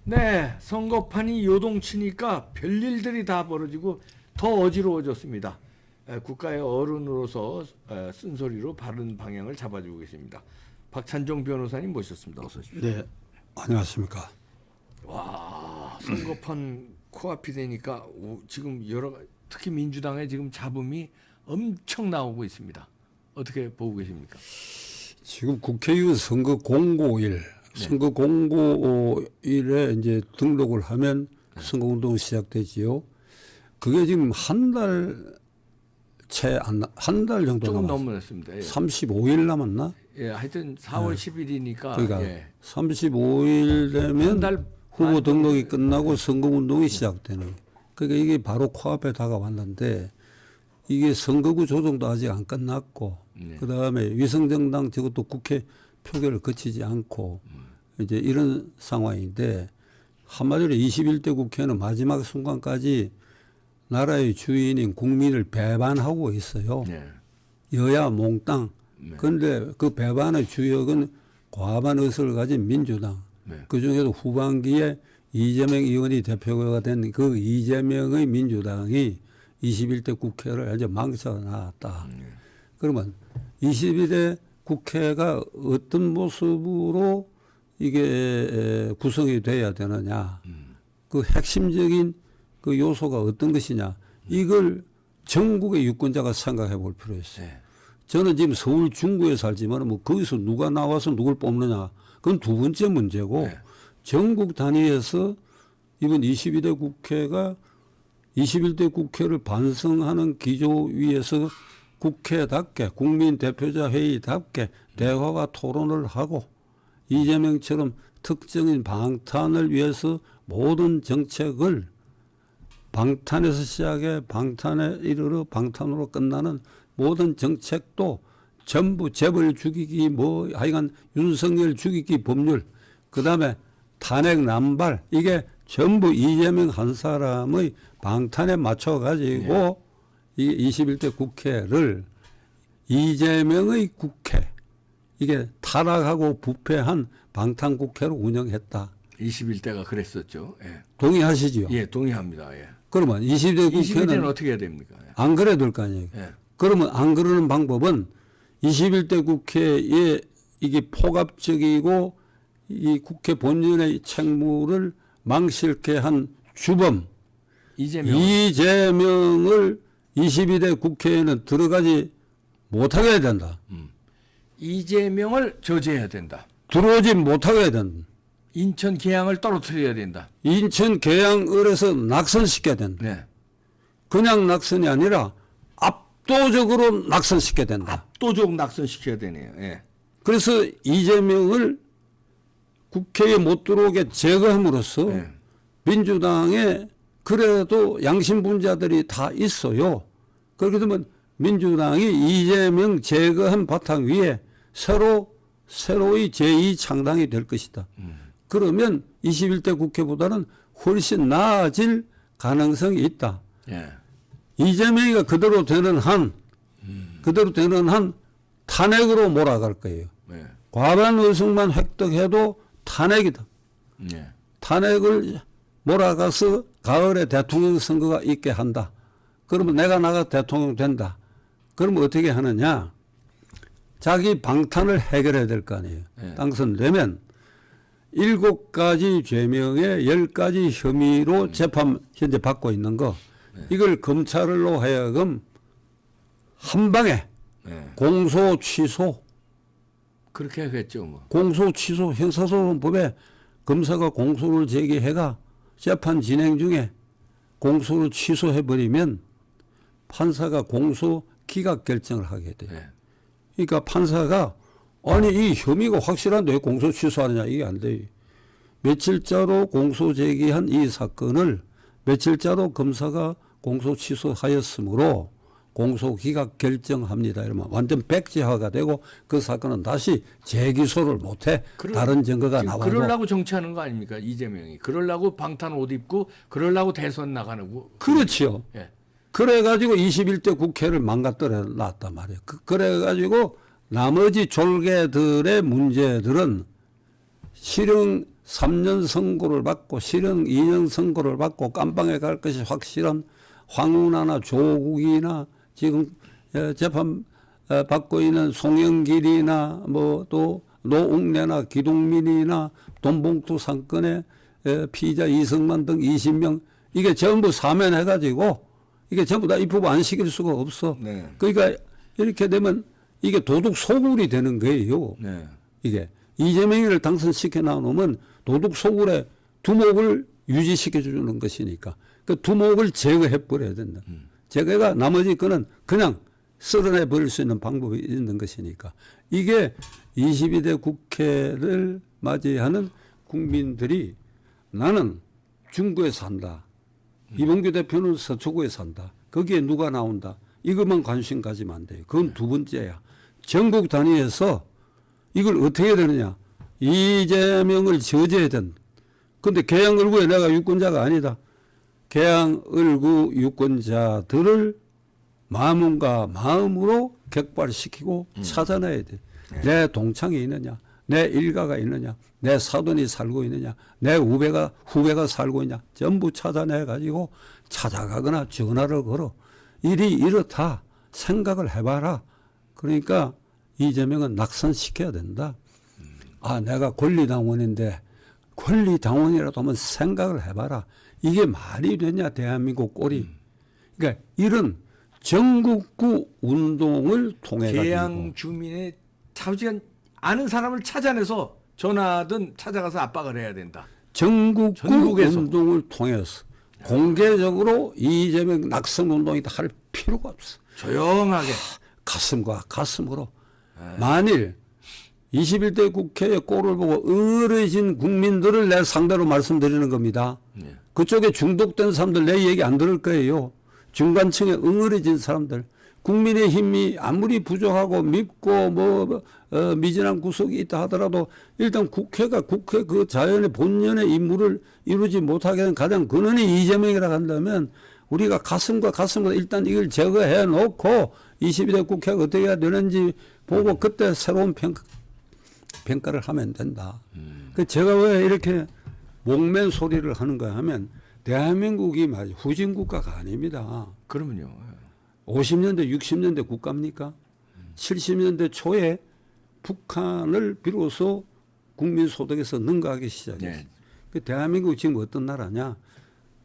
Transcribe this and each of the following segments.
네, 선거판이 요동치니까 별일들이 다 벌어지고 더 어지러워졌습니다. 국가의 어른으로서 쓴소리로 바른 방향을 잡아주고 계십니다. 박찬종 변호사님 모셨습니다. 어서 오십시오. 네, 안녕하십니까. 와, 선거판 코앞이 되니까 지금 특히 민주당의 지금 잡음이 엄청 나오고 있습니다. 어떻게 보고 계십니까? 지금 국회의원 선거 공고일, 선거 공고일에 이제 등록을 하면 선거운동 시작되지요. 그게 지금 한 달 정도 조금 남았어요. 넘었습니다. 예. 35일 남았나? 예, 하여튼 4월 10일이니까 그러니까 예. 35일 되면 한 달 후보 등록이 끝나고 선거운동이 시작되는. 그러니까 이게 바로 코앞에 다가왔는데 이게 선거구 조정도 아직 안 끝났고 그다음에 위성정당 저것도 국회 표결을 거치지 않고 이제 이런 상황인데 한마디로 21대 국회는 마지막 순간까지 나라의 주인인 국민을 배반하고 있어요. 네. 여야 몽땅. 그런데 그 배반의 주역은 과반 의석을 가진 민주당. 네. 그중에도 후반기에 이재명 의원이 대표가 된 그 이재명의 민주당이 21대 국회를 이제 망쳐놨다. 그러면 22대 국회가 어떤 모습으로 이게 구성이 돼야 되느냐. 그 핵심적인 그 요소가 어떤 것이냐. 이걸 전국의 유권자가 생각해 볼 필요가 있어요. 네. 저는 지금 서울 중구에 살지만 뭐 거기서 누가 나와서 누굴 뽑느냐. 그건 두 번째 문제고 네. 전국 단위에서 이번 22대 국회가 21대 국회를 반성하는 기조 위에서 국회답게 국민 대표자 회의답게 대화와 토론을 하고 이재명처럼 특정인 방탄을 위해서 모든 정책을 방탄에서 시작해 방탄에 이르러 방탄으로 끝나는 모든 정책도 전부 재벌 죽이기 뭐 하여간 윤석열 죽이기 법률 그다음에 탄핵 남발 이게 전부 이재명 한 사람의 방탄에 맞춰 가지고 이 21대 국회를 이재명의 국회 이게 타락하고 부패한 방탄 국회로 운영했다. 21대가 그랬었죠. 예. 동의하시죠? 예, 동의합니다. 예. 그러면 22대 22대는 국회는 어떻게 해야 됩니까? 예. 안 그래야 될 거 아니에요. 예. 그러면 안 그러는 방법은 21대 국회에 이게 포갑적이고 이 국회 본연의 책무를 망실케 한 주범 이재명을 22대 국회에는 들어가지 못하게 해야 된다. 이재명을 저지해야 된다. 들어오지 못하게 해야 된다. 인천 계양을 떨어뜨려야 된다. 인천 계양을에서 낙선시켜야 된다. 네. 그냥 낙선이 아니라 압도적으로 낙선시켜야 된다. 압도적 낙선시켜야 되네요. 예. 그래서 이재명을 국회에 못 들어오게 제거함으로써 예. 민주당에 그래도 양심분자들이 다 있어요. 그렇게 되면 민주당이 이재명 제거한 바탕 위에 새로이 제2창당이 될 것이다. 그러면 21대 국회보다는 훨씬 나아질 가능성이 있다. 예. 이재명이가 그대로 되는 한 탄핵으로 몰아갈 거예요. 예. 과반 의석만 획득해도 탄핵이다. 예. 탄핵을 몰아가서 가을에 대통령 선거가 있게 한다. 그러면 내가 나가 대통령 된다. 그러면 어떻게 하느냐? 자기 방탄을 해결해야 될 거 아니에요. 네. 당선되면 7가지 죄명에 10가지 혐의로 재판 현재 받고 있는 거 이걸 검찰로 하여금 한 방에 공소 취소 그렇게 하겠죠. 뭐. 공소 취소 형사소송법에 검사가 공소를 제기해가 재판 진행 중에 공소를 취소해버리면 판사가 공소 기각 결정을 하게 돼요. 네. 그러니까 판사가 아니 이 혐의가 확실한데 왜 공소 취소하느냐 이게 안 돼요. 며칠자로 공소 제기한 이 사건을 며칠자로 검사가 공소 취소하였으므로 공소 기각 결정합니다. 이러면 완전 백지화가 되고 그 사건은 다시 재기소를 못해 다른 증거가 나와도. 그러려고 정치하는 거 아닙니까? 이재명이. 그러려고 방탄 옷 입고 그러려고 대선 나가는 거. 그렇지요. 예. 그래가지고 21대 국회를 망가뜨려 놨단 말이에요. 그래가지고 나머지 졸개들의 문제들은 실형 3년 선고를 받고 실형 2년 선고를 받고 깜빵에 갈 것이 확실한 황운하나 조국이나 지금 재판 받고 있는 송영길이나 뭐 또 노웅래나 기동민이나 돈봉투 사건의 피의자 이승만 등 20명 이게 전부 사면해가지고 이게 전부 다 입법 안 시킬 수가 없어. 네. 그러니까 이렇게 되면 이게 도둑 소굴이 되는 거예요. 네. 이게 이재명이를 당선시켜 나오면 도둑 소굴의 두목을 유지시켜 주는 것이니까 그 두목을 제거해 버려야 된다. 제거가 나머지 거는 그냥 쓸어내 버릴 수 있는 방법이 있는 것이니까 이게 22대 국회를 맞이하는 국민들이 나는 중구에 산다. 이봉규 대표는 서초구에 산다. 거기에 누가 나온다. 이것만 관심 가지면 안 돼요. 그건 두 번째야. 전국 단위에서 이걸 어떻게 해야 되느냐. 이재명을 저지해야 된다. 근데 계양을구에 내가 유권자가 아니다. 계양을구 유권자들을 마음과 마음으로 격발시키고 찾아내야 돼. 내 동창이 있느냐, 내 일가가 있느냐, 내 사돈이 살고 있느냐, 내 후배가 살고 있냐, 전부 찾아내가지고 찾아가거나 전화를 걸어. 일이 이렇다 생각을 해봐라. 그러니까 이재명은 낙선시켜야 된다. 아, 내가 권리당원인데 권리당원이라도 한번 생각을 해봐라. 이게 말이 되냐, 대한민국 꼴이. 그러니까 이런 전국구 운동을 통해 가지고 계양 주민의 자우지간 아는 사람을 찾아내서 전화든 찾아가서 압박을 해야 된다. 전국구 전국에서. 운동을 통해서 공개적으로 이재명 낙선 운동이다 할 필요가 없어. 조용하게. 가슴과 가슴으로 만일 21대 국회의 꼴을 보고 의뢰진 국민들을 내 상대로 말씀드리는 겁니다. 네. 그쪽에 중독된 사람들 내 얘기 안 들을 거예요. 중간층에 응어리진 사람들. 국민의힘이 아무리 부족하고 밉고 미진한 구석이 있다 하더라도 일단 국회가 국회 그 자연의 본연의 임무를 이루지 못하게 하는 가장 근원이 이재명이라고 한다면 우리가 가슴과 가슴으로 일단 이걸 제거해 놓고 22대 국회가 어떻게 해야 되는지 보고 그때 새로운 평가를 하면 된다. 그 제가 왜 이렇게 목맨 소리를 하는가 하면 대한민국이 말이 후진국가가 아닙니다. 그러면요. 50년대, 60년대 국가입니까? 70년대 초에 북한을 비로소 국민소득에서 능가하기 시작했어요. 네. 그 대한민국이 지금 어떤 나라냐?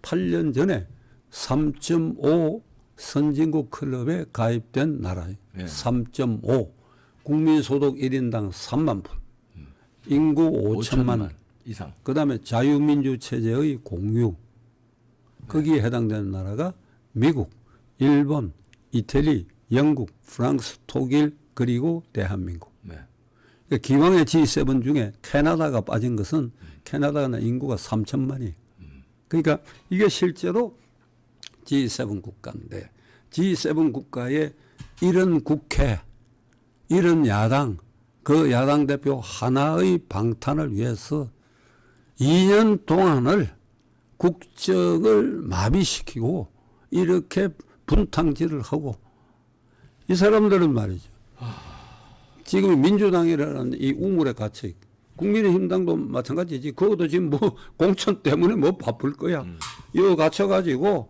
8년 전에 3.5 선진국 클럽에 가입된 나라예요. 네. 3.5 국민소득 1인당 3만 불, 인구 5천만 원 이상. 그 다음에 자유민주 체제의 공유. 거기에 해당되는 나라가 미국, 일본, 이태리, 영국, 프랑스, 독일 그리고 대한민국. 네. 그러니까 기왕의 G7 중에 캐나다가 빠진 것은 캐나다가 인구가 3천만이에요. 그러니까 이게 실제로 G7 국가인데 G7 국가의 이런 국회, 이런 야당, 그 야당 대표 하나의 방탄을 위해서 2년 동안을 국정을 마비시키고 이렇게 분탕질을 하고 이 사람들은 말이죠. 지금 민주당이라는 이 우물에 갇혀 있고 국민의힘당도 마찬가지지. 그것도 지금 뭐 공천 때문에 뭐 바쁠 거야. 이거 갇혀가지고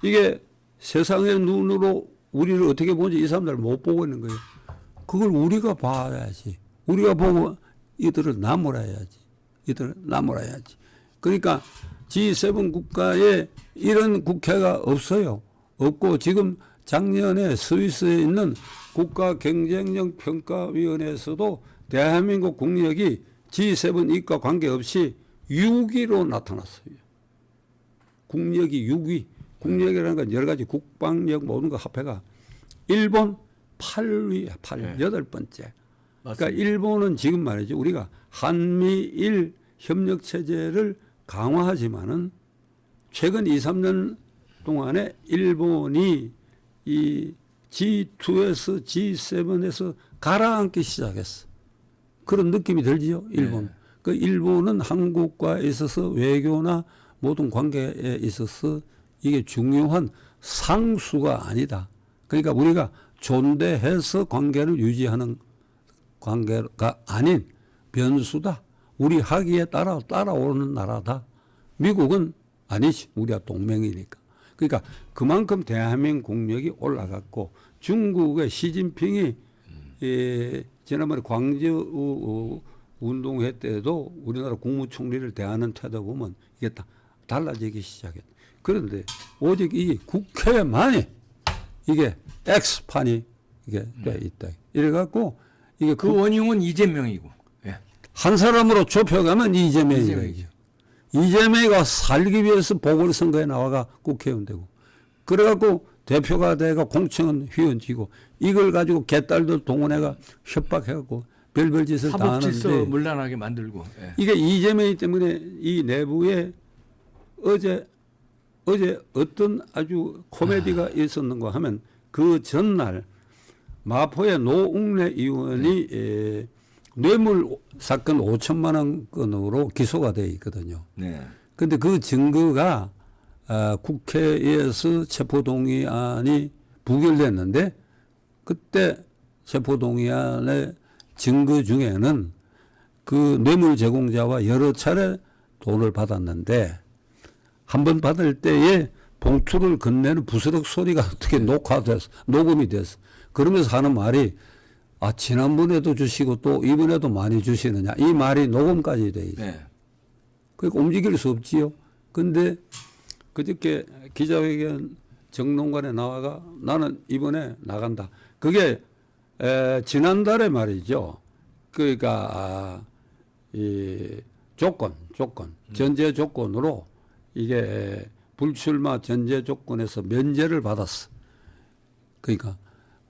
이게 세상의 눈으로 우리를 어떻게 보는지 이 사람들 못 보고 있는 거예요. 그걸 우리가 봐야지. 우리가 보고 이들을 나무라야지. 이들을 나무라야지. 그러니까 G7 국가에 이런 국회가 없어요. 없고 지금 작년에 스위스에 있는 국가경쟁력평가위원회에서도 대한민국 국력이 G7 이과 관계없이 6위로 나타났어요. 국력이 6위. 국력이라는 건 여러 가지 국방력 모든 거 합해가 일본 8위야. 8위. 네. 8번째. 맞습니다. 그러니까 일본은 지금 말이죠. 우리가 한미일 협력체제를 강화하지만은 최근 2, 3년 동안에 일본이 이 G2에서 G7에서 가라앉기 시작했어. 그런 느낌이 들지요, 일본. 네. 그 일본은 한국과 있어서 외교나 모든 관계에 있어서 이게 중요한 상수가 아니다. 그러니까 우리가 존대해서 관계를 유지하는 관계가 아닌 변수다. 우리 하기에 따라오는 나라다. 미국은 아니지. 우리가 동맹이니까. 그러니까 그만큼 대한민국 국력이 올라갔고 중국의 시진핑이 지난번에 광주 운동회 때도 우리나라 국무총리를 대하는 태도 보면 이게 다 달라지기 시작했다. 그런데 오직 이 국회만이 이게 X판이 이게 돼 있다. 이래갖고 이게 그 원흉은 이재명이고. 예. 한 사람으로 좁혀가면 이재명이죠. 이재명이가 살기 위해서 보궐선거에 나와가 국회의원 되고 그래갖고 대표가 돼가 공천 휘어지고 이걸 가지고 개딸들 동원해가 협박해갖고 별별 짓을 다 사법질서 하는데 문란하게 만들고. 예. 이게 이재명이 때문에 이 내부에 어제 어떤 아주 코미디가 있었는가 하면 그 전날 마포의 노웅래 의원이 뇌물 사건 5천만 원 건으로 기소가 돼 있거든요. 네. 근데 그 증거가 국회에서 체포동의안이 부결됐는데 그때 체포동의안의 증거 중에는 그 뇌물 제공자와 여러 차례 돈을 받았는데 한 번 받을 때에 봉투를 건네는 부스럭 소리가 어떻게 녹화돼서 녹음이 됐어. 그러면서 하는 말이 지난번에도 주시고 또 이번에도 많이 주시느냐 이 말이 녹음까지 돼 있어요. 네. 그러니까 움직일 수 없지요. 근데 그저께 기자회견 정론관에 나와가 나는 이번에 나간다. 그게 지난달에 말이죠. 그러니까 이 조건 전제 조건으로 이게 불출마 전제 조건에서 면제를 받았어. 그러니까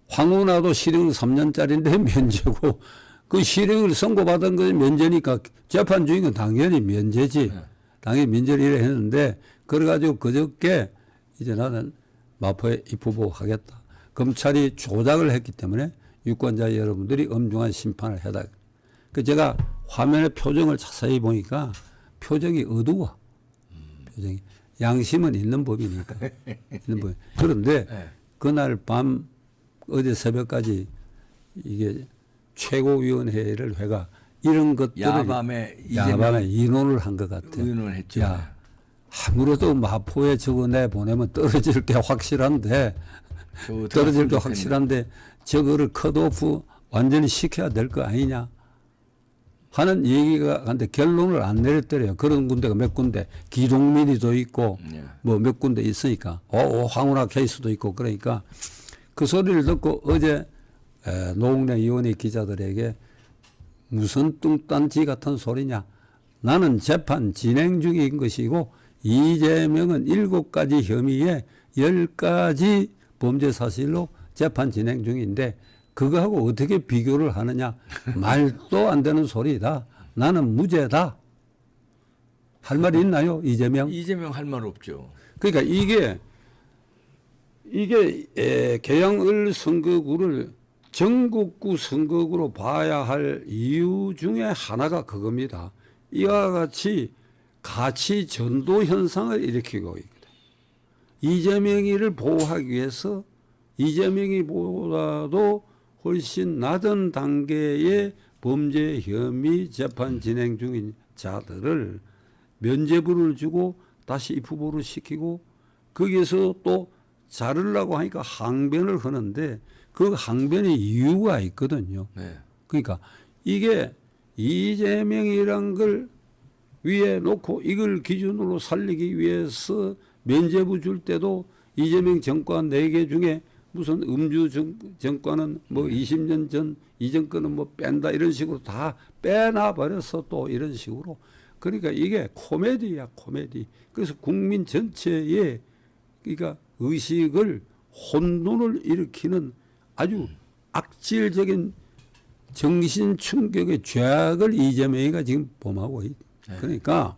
황운하도 실형 3년짜리인데 면제고 그 실형을 선고받은 것이 면제니까 재판 중인 건 당연히 면제지. 네. 당연히 면제를 이래 했는데 그래가지고 그저께 이제 나는 마포에 입후보하겠다. 검찰이 조작을 했기 때문에 유권자 여러분들이 엄중한 심판을 해다. 그 제가 화면의 표정을 자세히 보니까 표정이 어두워. 표정이. 양심은 있는 법이니까. 있는 법. 그런데 네. 그날 밤 어제 새벽까지 이게 최고위원회를 회가 이런 것들을 야밤에 인원을 한 것 같아. 의논을 했죠. 야, 아무래도 마포에 저거 내 보내면 떨어질 게 확실한데 떨어질 게 확실한데 저거를 컷오프 완전히 시켜야 될 거 아니냐 하는 얘기가 한데 결론을 안 내렸더래요. 그런 군데가 몇 군데 기동민이도 있고 네. 뭐 몇 군데 있으니까 황운하 케이스도 있고 그러니까 그 소리를 듣고 어제 노웅래 의원이 기자들에게 무슨 뚱딴지 같은 소리냐. 나는 재판 진행 중인 것이고 이재명은 7가지 혐의에 10가지 범죄 사실로 재판 진행 중인데 그거하고 어떻게 비교를 하느냐. 말도 안 되는 소리다. 나는 무죄다. 할 말이 있나요? 이재명 할 말 없죠. 그러니까 이게 계양을 선거구를 전국구 선거구로 봐야 할 이유 중에 하나가 그겁니다. 이와 같이 가치 전도 현상을 일으키고 있거든. 이재명이를 보호하기 위해서 이재명이보다도 훨씬 낮은 단계의 범죄 혐의 재판 진행 중인 자들을 면죄부를 주고 다시 입후보를 시키고 거기에서 또 자르려고 하니까 항변을 하는데 그 항변의 이유가 있거든요. 네. 그러니까 이게 이재명이란 걸 위에 놓고 이걸 기준으로 살리기 위해서 면죄부 줄 때도 이재명 정권 4개 중에 무슨 음주 정권은 뭐 20년 전 이전 거는 뭐 뺀다 이런 식으로 다 빼놔 버려서 또 이런 식으로 그러니까 이게 코미디야 코미디. 그래서 국민 전체의 그러니까 의식을 혼돈을 일으키는 아주 악질적인 정신 충격의 죄악을 이재명이가 지금 범하고 있다. 그러니까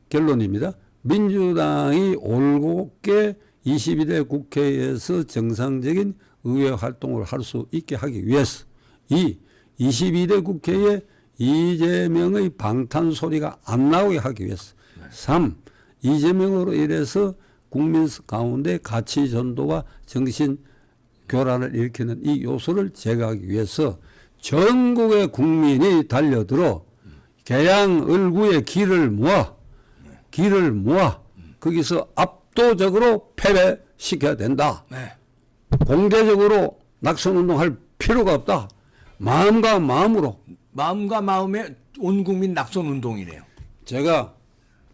결론입니다. 민주당이 올곧게 22대 국회에서 정상적인 의회 활동을 할 수 있게 하기 위해서 이 22대 국회에 이재명의 방탄 소리가 안 나오게 하기 위해서 3. 이재명으로 인해서 국민 가운데 가치 전도와 정신 교란을 일으키는 이 요소를 제거하기 위해서 전국의 국민이 달려들어 개양 을구의 길을 모아 거기서 압도적으로 패배시켜야 된다. 네. 공개적으로 낙선운동할 필요가 없다. 마음과 마음으로. 마음과 마음의 온 국민 낙선 운동이네요. 제가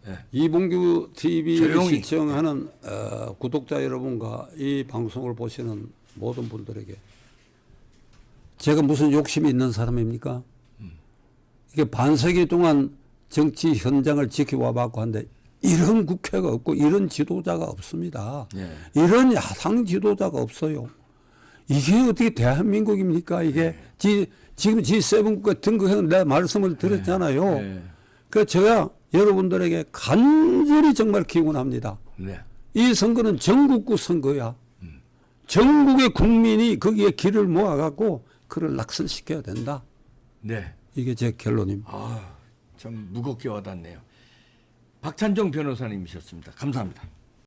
네. 이봉규 TV를 조용히. 시청하는 구독자 여러분과 이 방송을 보시는 모든 분들에게 제가 무슨 욕심이 있는 사람입니까? 이게 반세기 동안 정치 현장을 지켜와 봤고 한데 이런 국회가 없고 이런 지도자가 없습니다. 예. 이런 야당 지도자가 없어요. 이게 어떻게 대한민국입니까? 이게 지금 G7 국가 등극해서 내가 말씀을 드렸잖아요. 네. 그래서 제가 여러분들에게 간절히 정말 기원합니다. 네. 이 선거는 전국구 선거야. 전국의 국민이 거기에 길을 모아갖고 그를 낙선시켜야 된다. 네. 이게 제 결론입니다. 참 무겁게 와닿네요. 박찬정 변호사님이셨습니다. 감사합니다.